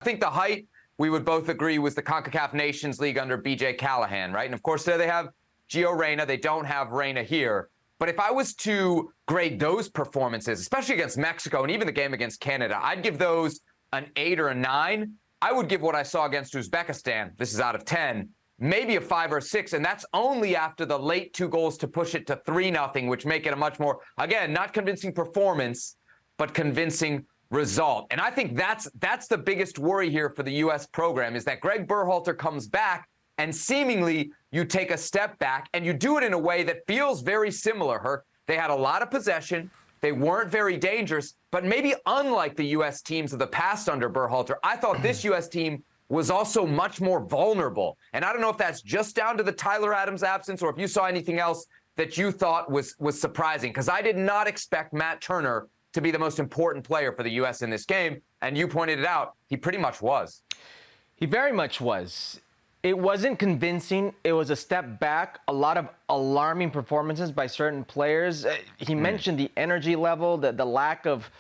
I think the height, we would both agree, was the CONCACAF Nations League under B.J. Callahan, right? And, of course, there they have Gio Reyna. They don't have Reyna here. But if I was to grade those performances, especially against Mexico and even the game against Canada, I'd give those an 8 or a 9. I would give what I saw against Uzbekistan, this is out of 10, maybe a 5 or 6, and that's only after the late 2 goals to push it to 3-0, which make it a much more, again, not convincing performance, but convincing result. And I think that's the biggest worry here for the U.S. program, is that Greg Berhalter comes back and seemingly you take a step back and you do it in a way that feels very similar, Herc. They had a lot of possession. They weren't very dangerous, but maybe unlike the U.S. teams of the past under Berhalter, I thought this U.S. team was also much more vulnerable. And I don't know if that's just down to the Tyler Adams absence or if you saw anything else that you thought was surprising, because I did not expect Matt Turner to be the most important player for the U.S. in this game. And you pointed it out, he pretty much was. He very much was. It wasn't convincing. It was a step back. A lot of alarming performances by certain players. He mentioned the energy level, the lack of,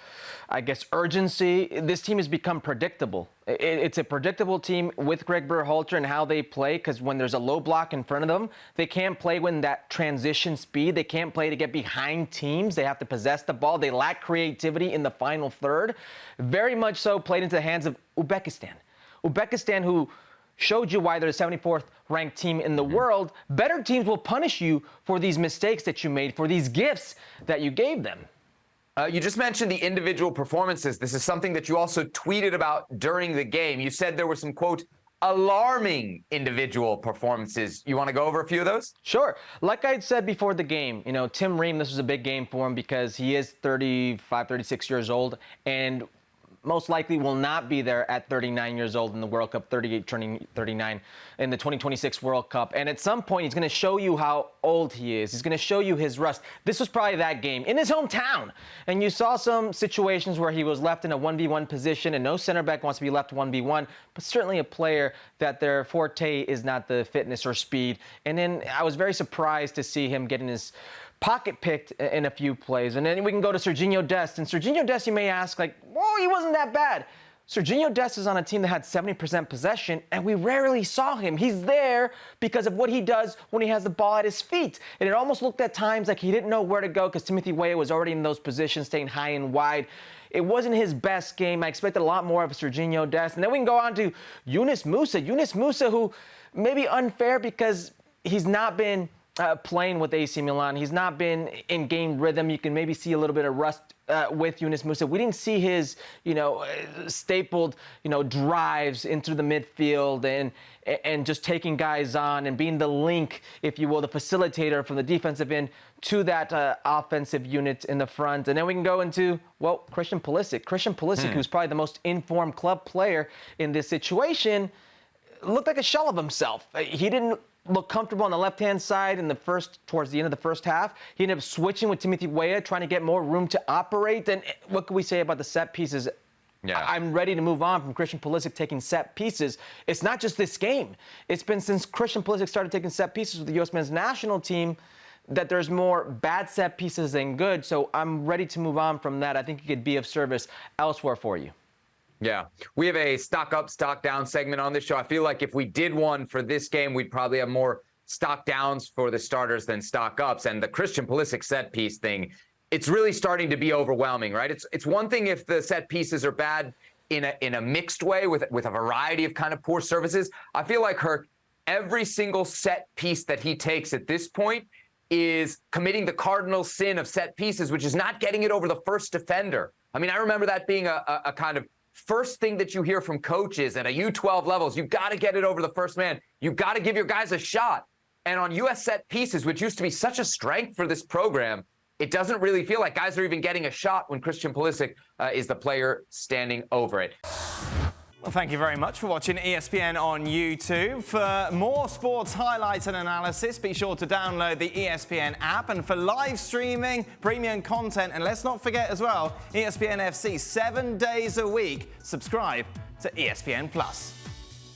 I guess, urgency. This team has become predictable. It's a predictable team with Greg Berhalter and how they play, because when there's a low block in front of them, they can't play when that transition speed. They can't play to get behind teams. They have to possess the ball. They lack creativity in the final third. Very much so played into the hands of Uzbekistan. Uzbekistan, who showed you why they're the 74th ranked team in the world. Better teams will punish you for these mistakes that you made, for these gifts that you gave them. You just mentioned the individual performances. This is something that you also tweeted about during the game. You said there were some, quote, alarming individual performances. You want to go over a few of those? Sure. Like I said before the game, Tim Ream, this was a big game for him because he is 35, 36 years old, and most likely will not be there at 39 years old in the World Cup, 38 turning 39 in the 2026 World Cup. And at some point, he's going to show you how old he is. He's going to show you his rust. This was probably that game in his hometown. And you saw some situations where he was left in a 1v1 position, and no center back wants to be left 1v1, but certainly a player that their forte is not the fitness or speed. And then I was very surprised to see him getting his pocket picked in a few plays. And then we can go to Serginho Dest. And Serginho Dest, you may ask, whoa, he wasn't that bad. Serginho Dest is on a team that had 70% possession, and we rarely saw him. He's there because of what he does when he has the ball at his feet. And it almost looked at times like he didn't know where to go because Timothy Weah was already in those positions, staying high and wide. It wasn't his best game. I expected a lot more of Serginho Dest. And then we can go on to Yunus Musa. Yunus Musa, who may be unfair because he's not been playing with AC Milan. He's not been in game rhythm. You can maybe see a little bit of rust with Yunus Musa. We didn't see his, stapled, drives into the midfield and just taking guys on and being the link, if you will, the facilitator from the defensive end to that offensive unit in the front. And then we can go into, Christian Pulisic. Christian Pulisic, who's probably the most informed club player in this situation, looked like a shell of himself. He didn't look comfortable on the left-hand side towards the end of the first half. He ended up switching with Timothy Weah, trying to get more room to operate. And what can we say about the set pieces? Yeah. I'm ready to move on from Christian Pulisic taking set pieces. It's not just this game. It's been since Christian Pulisic started taking set pieces with the U.S. men's national team that there's more bad set pieces than good. So I'm ready to move on from that. I think he could be of service elsewhere for you. Yeah, we have a stock up, stock down segment on this show. I feel like if we did one for this game, we'd probably have more stock downs for the starters than stock ups. And the Christian Pulisic set piece thing, it's really starting to be overwhelming, right? It's one thing if the set pieces are bad in a mixed way with a variety of kind of poor services. I feel like Herc, every single set piece that he takes at this point is committing the cardinal sin of set pieces, which is not getting it over the first defender. I mean, I remember that being a kind of first thing that you hear from coaches at a U12 levels. You've got to get it over the first man. You've got to give your guys a shot. And on U.S. set pieces, which used to be such a strength for this program, it doesn't really feel like guys are even getting a shot when Christian Pulisic is the player standing over it. Well, thank you very much for watching ESPN on YouTube. For more sports highlights and analysis, be sure to download the ESPN app. And for live streaming, premium content, and let's not forget as well, ESPN FC 7 days a week. Subscribe to ESPN+.